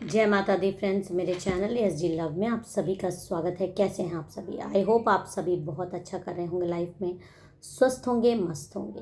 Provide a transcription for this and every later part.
जय माता दी फ्रेंड्स, मेरे चैनल एस जी लव में आप सभी का स्वागत है। कैसे हैं आप सभी? आई होप आप सभी बहुत अच्छा कर रहे होंगे, लाइफ में स्वस्थ होंगे, मस्त होंगे।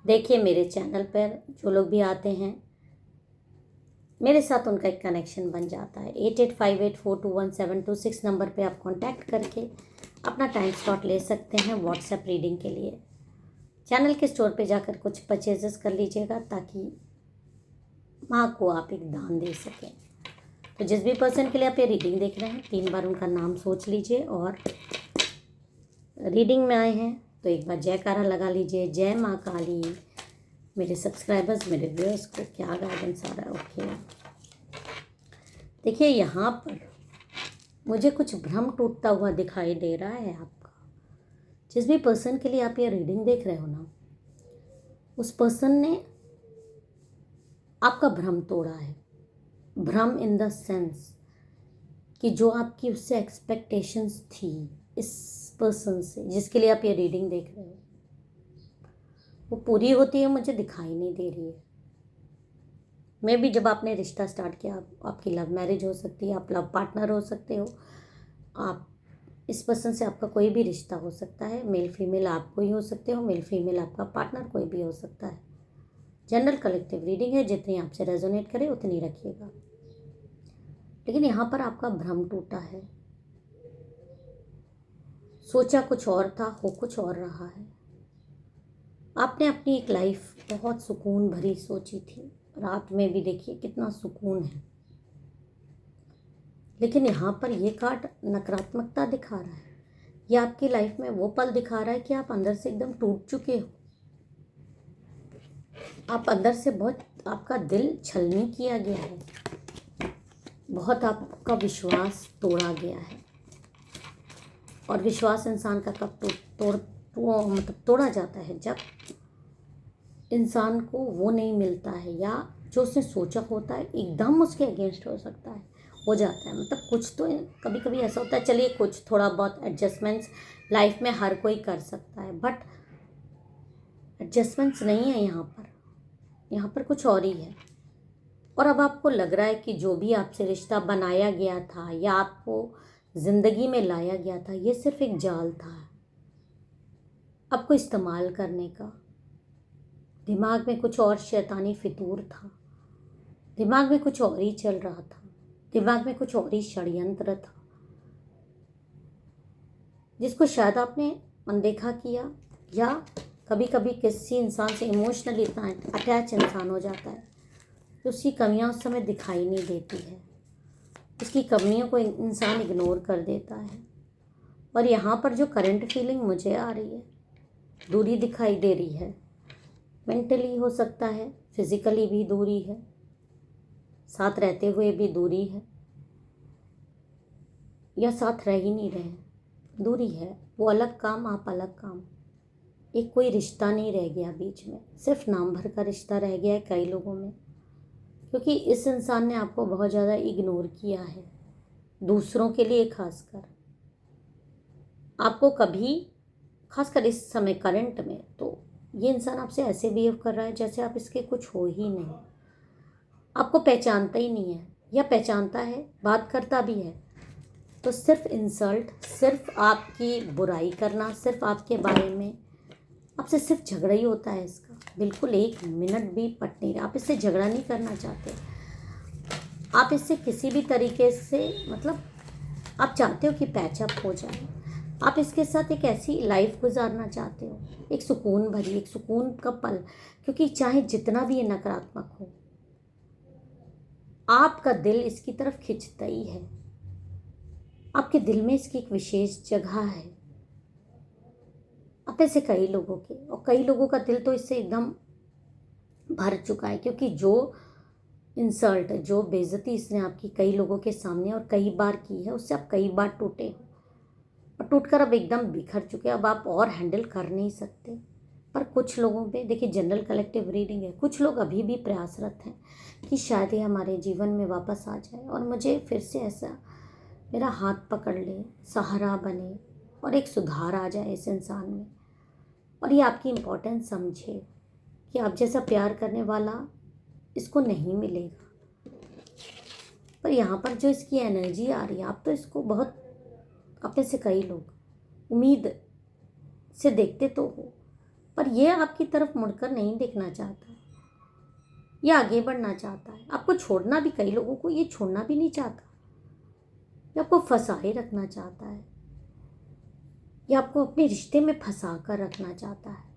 देखिए, मेरे चैनल पर जो लोग भी आते हैं मेरे साथ, उनका एक कनेक्शन बन जाता है। 8858421726 नंबर पे आप कांटेक्ट करके अपना टाइम स्लॉट ले सकते हैं व्हाट्सएप रीडिंग के लिए। चैनल के स्टोर पे जाकर कुछ परचेजेस कर लीजिएगा ताकि माँ को आप एक दान दे सकें। तो जिस भी पर्सन के लिए आप ये रीडिंग देख रहे हैं, 3 बार उनका नाम सोच लीजिए और रीडिंग में आए हैं तो एक बार जयकारा लगा लीजिए, जय माँ काली। मेरे सब्सक्राइबर्स, मेरे व्यूअर्स को क्या गाइडेंस आ रहा है? ओके, देखिए यहाँ पर मुझे कुछ भ्रम टूटता हुआ दिखाई दे रहा है आपका। जिस भी पर्सन के लिए आप ये रीडिंग देख रहे हो ना, उस पर्सन ने आपका भ्रम तोड़ा है। भ्रम इन द सेंस कि जो आपकी उससे एक्सपेक्टेशंस थी इस पर्सन से जिसके लिए आप ये रीडिंग देख रहे हो, वो पूरी होती है मुझे दिखाई नहीं दे रही है। मे भी जब आपने रिश्ता स्टार्ट किया, आपकी लव मैरिज हो सकती है, आप लव पार्टनर हो सकते हो, आप इस पर्सन से आपका कोई भी रिश्ता हो सकता है। मेल फीमेल आप कोई हो सकते हो, मेल फीमेल आपका पार्टनर कोई भी हो सकता है। जनरल कलेक्टिव रीडिंग है, जितनी आपसे रेजोनेट करे उतनी रखिएगा। लेकिन यहाँ पर आपका भ्रम टूटा है। सोचा कुछ और था, हो कुछ और रहा है। आपने अपनी एक लाइफ बहुत सुकून भरी सोची थी। रात में भी देखिए कितना सुकून है, लेकिन यहाँ पर ये कार्ड नकारात्मकता दिखा रहा है। ये आपकी लाइफ में वो पल दिखा रहा है कि आप अंदर से एकदम टूट चुके हो। आप अंदर से बहुत, आपका दिल छलनी किया गया है, बहुत आपका विश्वास तोड़ा गया है। और विश्वास इंसान का कब मतलब तोड़ा जाता है, जब इंसान को वो नहीं मिलता है या जो उसने सोचा होता है एकदम उसके अगेंस्ट हो जाता है। मतलब कुछ तो कभी कभी ऐसा होता है, चलिए कुछ थोड़ा बहुत एडजस्टमेंट्स लाइफ में हर कोई कर सकता है, बट एडजस्टमेंट्स नहीं है यहाँ पर कुछ और ही है। और अब आपको लग रहा है कि जो भी आपसे रिश्ता बनाया गया था या आपको ज़िंदगी में लाया गया था, ये सिर्फ एक जाल था आपको इस्तेमाल करने का। दिमाग में कुछ और शैतानी फितूर था, दिमाग में कुछ और ही चल रहा था, दिमाग में कुछ और ही षड्यंत्र था, जिसको शायद आपने अनदेखा किया। या कभी कभी किसी इंसान से इमोशनली इतना अटैच इंसान हो जाता है कि उसकी कमियां उस समय दिखाई नहीं देती है, उसकी कमियों को इंसान इग्नोर कर देता है। और यहाँ पर जो करंट फीलिंग मुझे आ रही है, दूरी दिखाई दे रही है। मेंटली हो सकता है, फिजिकली भी दूरी है, साथ रहते हुए भी दूरी है, या साथ रह ही नहीं रहे, दूरी है। वो अलग काम, आप अलग काम। एक कोई रिश्ता नहीं रह गया बीच में, सिर्फ नाम भर का रिश्ता रह गया है कई लोगों में, क्योंकि इस इंसान ने आपको बहुत ज़्यादा इग्नोर किया है। दूसरों के लिए खासकर आपको कभी, खासकर इस समय करंट में, तो ये इंसान आपसे ऐसे बिहेव कर रहा है जैसे आप इसके कुछ हो ही नहीं। आपको पहचानता ही नहीं है, या पहचानता है, बात करता भी है तो सिर्फ इंसल्ट, सिर्फ आपकी बुराई करना, सिर्फ आपके बारे में, आपसे सिर्फ झगड़ा ही होता है इसका। बिल्कुल एक मिनट भी पट नहीं रहा। आप इससे झगड़ा नहीं करना चाहते, आप इससे किसी भी तरीके से, मतलब आप चाहते हो कि पैचअप हो जाए। आप इसके साथ एक ऐसी लाइफ गुजारना चाहते हो, एक सुकून भरी, एक सुकून का पल। क्योंकि चाहे जितना भी ये नकारात्मक हो, आपका दिल इसकी तरफ खिंचता ही है। आपके दिल में इसकी एक विशेष जगह है। आप ऐसे कई लोगों के, और कई लोगों का दिल तो इससे एकदम भर चुका है, क्योंकि जो इंसल्ट, जो बेइज्जती इसने आपकी कई लोगों के सामने और कई बार की है, उससे आप कई बार टूटे हो और टूटकर अब एकदम बिखर चुके हैं। अब आप और हैंडल कर नहीं सकते। पर कुछ लोगों पे देखिए, जनरल कलेक्टिव रीडिंग है, कुछ लोग अभी भी प्रयासरत हैं कि शायद ये हमारे जीवन में वापस आ जाए और मुझे फिर से ऐसा मेरा हाथ पकड़ ले, सहारा बने और एक सुधार आ जाए इस इंसान में। और ये आपकी इम्पोर्टेंस समझे कि आप जैसा प्यार करने वाला इसको नहीं मिलेगा। पर यहाँ पर जो इसकी एनर्जी आ रही है, आप तो इसको बहुत, अपने से कई लोग उम्मीद से देखते तो हो, पर ये आपकी तरफ मुड़कर नहीं देखना चाहता, ये आगे बढ़ना चाहता है। आपको छोड़ना भी, कई लोगों को ये छोड़ना भी नहीं चाहता, ये आपको फंसाए रखना चाहता है, ये आपको अपने रिश्ते में फंसा कर रखना चाहता है।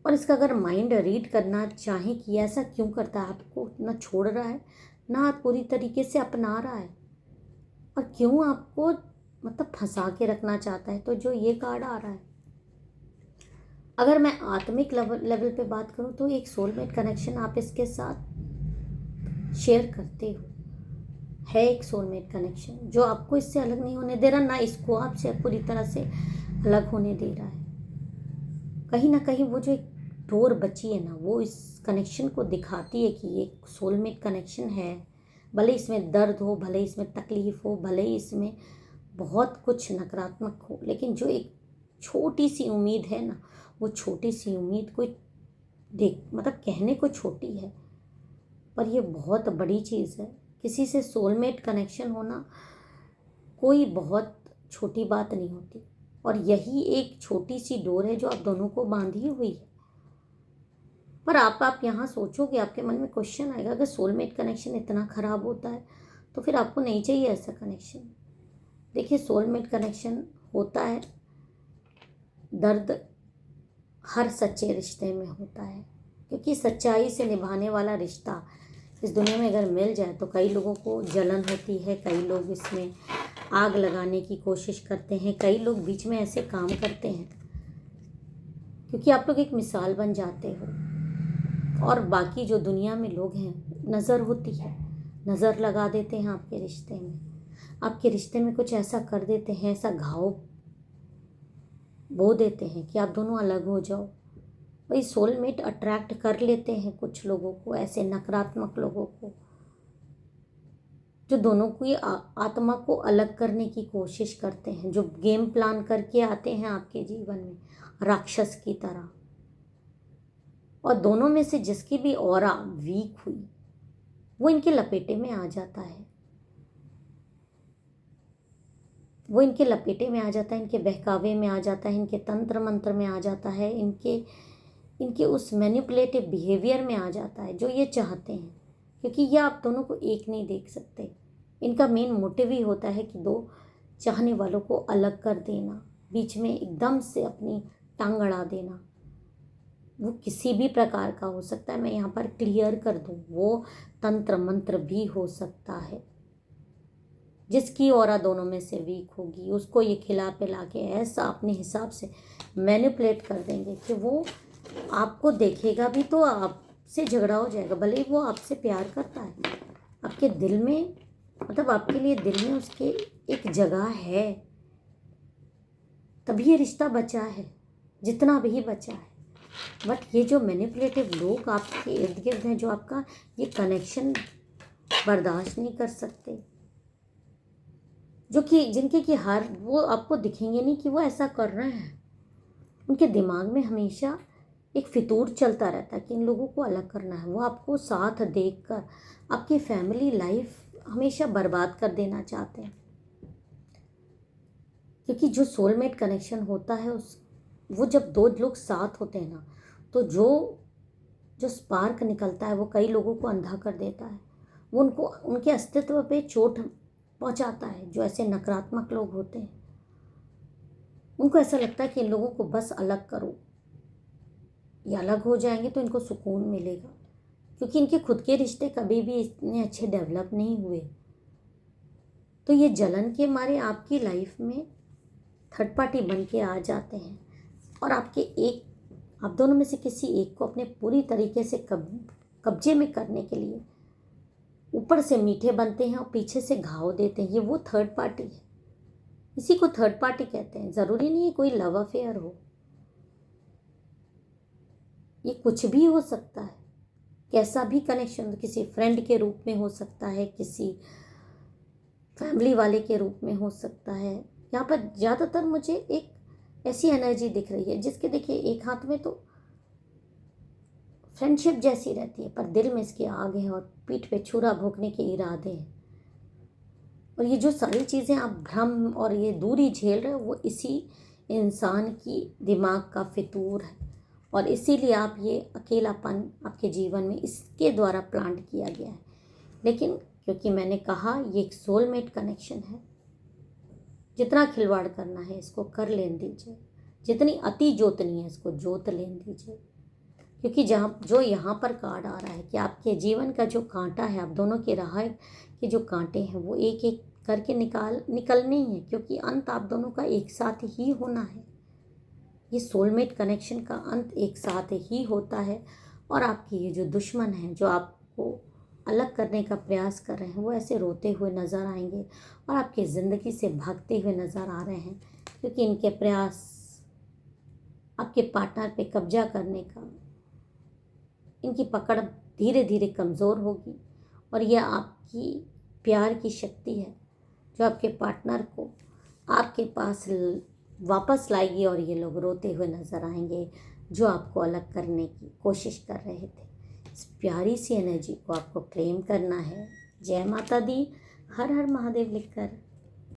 और इसका अगर माइंड रीड करना चाहें कि ऐसा क्यों करता है, आपको ना छोड़ रहा है, ना पूरी तरीके से अपना रहा है, और क्यों आपको मतलब फंसा के रखना चाहता है, तो जो ये कार्ड आ रहा है, अगर मैं आत्मिक लेवल पे बात करूं तो एक सोलमेट कनेक्शन आप इसके साथ शेयर करते हो, है एक सोलमेट कनेक्शन जो आपको इससे अलग नहीं होने दे रहा, ना इसको आपसे पूरी तरह से अलग होने दे रहा है। कहीं ना कहीं वो जो एक डोर बची है ना, वो इस कनेक्शन को दिखाती है कि ये सोलमेट कनेक्शन है। भले इसमें दर्द हो, भले इसमें तकलीफ हो, भले इसमें बहुत कुछ नकारात्मक हो, लेकिन जो एक छोटी सी उम्मीद है ना, वो छोटी सी उम्मीद कोई देख मतलब कहने को छोटी है, पर ये बहुत बड़ी चीज़ है। किसी से सोलमेट कनेक्शन होना कोई बहुत छोटी बात नहीं होती, और यही एक छोटी सी डोर है जो आप दोनों को बांधी हुई है। पर आप यहाँ सोचोगे, आपके मन में क्वेश्चन आएगा, अगर सोलमेट कनेक्शन इतना ख़राब होता है तो फिर आपको नहीं चाहिए ऐसा कनेक्शन। देखिए, सोलमेट कनेक्शन होता है, दर्द हर सच्चे रिश्ते में होता है, क्योंकि सच्चाई से निभाने वाला रिश्ता इस दुनिया में अगर मिल जाए तो कई लोगों को जलन होती है, कई लोग इसमें आग लगाने की कोशिश करते हैं, कई लोग बीच में ऐसे काम करते हैं, क्योंकि आप लोग एक मिसाल बन जाते हो, और बाकी जो दुनिया में लोग हैं, नज़र होती है, नज़र लगा देते हैं आपके रिश्ते में, आपके रिश्ते में कुछ ऐसा कर देते हैं, ऐसा घाव बो देते हैं कि आप दोनों अलग हो जाओ। वही सोलमेट अट्रैक्ट कर लेते हैं कुछ लोगों को, ऐसे नकारात्मक लोगों को, जो दोनों की आत्मा को अलग करने की कोशिश करते हैं, जो गेम प्लान करके आते हैं आपके जीवन में राक्षस की तरह, और दोनों में से जिसकी भी ऑरा वीक हुई वो इनके लपेटे में आ जाता है, वो इनके लपेटे में आ जाता है, इनके बहकावे में आ जाता है, इनके तंत्र मंत्र में आ जाता है, इनके उस मैनिपुलेटिव बिहेवियर में आ जाता है जो ये चाहते हैं, क्योंकि ये आप दोनों को एक नहीं देख सकते। इनका मेन मोटिव ही होता है कि दो चाहने वालों को अलग कर देना, बीच में एकदम से अपनी टांग अड़ा देना। वो किसी भी प्रकार का हो सकता है, मैं यहाँ पर क्लियर कर दूँ, वो तंत्र मंत्र भी हो सकता है। जिसकी ऑरा दोनों में से वीक होगी उसको ये खिला पिला के ऐसा अपने हिसाब से मैनिपुलेट कर देंगे कि वो आपको देखेगा भी तो आपसे झगड़ा हो जाएगा, भले ही वो आपसे प्यार करता है, आपके दिल में मतलब आपके लिए दिल में उसके एक जगह है, तभी ये रिश्ता बचा है जितना भी बचा है। बट ये जो मैनिपुलेटिव लोग आपके इर्द गिर्द हैं, जो आपका ये कनेक्शन बर्दाश्त नहीं कर सकते, जो कि जिनके कि हर वो आपको दिखेंगे नहीं कि वो ऐसा कर रहे हैं, उनके दिमाग में हमेशा एक फितूर चलता रहता है कि इन लोगों को अलग करना है। वो आपको साथ देखकर आपकी फैमिली लाइफ हमेशा बर्बाद कर देना चाहते हैं, क्योंकि जो सोलमेट कनेक्शन होता है वो जब दो लोग साथ होते हैं ना, तो जो स्पार्क निकलता है वो कई लोगों को अंधा कर देता है, वो उनको उनके अस्तित्व पे चोट पहुंचाता है। जो ऐसे नकारात्मक लोग होते हैं उनको ऐसा लगता है कि इन लोगों को बस अलग करो, ये अलग हो जाएंगे तो इनको सुकून मिलेगा, क्योंकि इनके खुद के रिश्ते कभी भी इतने अच्छे डेवलप नहीं हुए। तो ये जलन के मारे आपकी लाइफ में थर्ड पार्टी बन के आ जाते हैं, और आप दोनों में से किसी एक को अपने पूरी तरीके से कब्जे में करने के लिए ऊपर से मीठे बनते हैं और पीछे से घाव देते हैं। ये वो थर्ड पार्टी है, इसी को थर्ड पार्टी कहते हैं। ज़रूरी नहीं है कोई लव अफेयर हो, ये कुछ भी हो सकता है, कैसा भी कनेक्शन, किसी फ्रेंड के रूप में हो सकता है, किसी फैमिली वाले के रूप में हो सकता है। यहाँ पर ज़्यादातर मुझे एक ऐसी एनर्जी दिख रही है जिसके देखिए एक हाथ में तो फ्रेंडशिप जैसी रहती है, पर दिल में इसकी आग है और पीठ पे छुरा भोंकने के इरादे हैं। और ये जो सारी चीज़ें आप भ्रम और ये दूरी झेल रहे हो, वो इसी इंसान की दिमाग का फितूर है। और इसीलिए आप ये अकेलापन आपके जीवन में इसके द्वारा प्लांट किया गया है। लेकिन क्योंकि मैंने कहा ये एक सोलमेट कनेक्शन है, जितना खिलवाड़ करना है इसको कर लेने दीजिए, जितनी अति जोतनी है इसको जोत लेने दीजिए। क्योंकि जहाँ जो यहाँ पर कार्ड आ रहा है कि आपके जीवन का जो कांटा है, आप दोनों के राह के जो कांटे हैं वो एक एक करके निकलने ही है, क्योंकि अंत आप दोनों का एक साथ ही होना है। ये सोलमेट कनेक्शन का अंत एक साथ ही होता है। और आपके ये जो दुश्मन हैं, जो आपको अलग करने का प्रयास कर रहे हैं, वो ऐसे रोते हुए नज़र आएंगे और आपकी ज़िंदगी से भागते हुए नज़र आ रहे हैं, क्योंकि इनके प्रयास आपके पार्टनर पे कब्जा करने का, इनकी पकड़ धीरे धीरे कमज़ोर होगी। और यह आपकी प्यार की शक्ति है जो आपके पार्टनर को आपके पास वापस लाएगी। और ये लोग रोते हुए नज़र आएंगे जो आपको अलग करने की कोशिश कर रहे थे। इस प्यारी सी एनर्जी को आपको क्लेम करना है। जय माता दी, हर हर महादेव लिखकर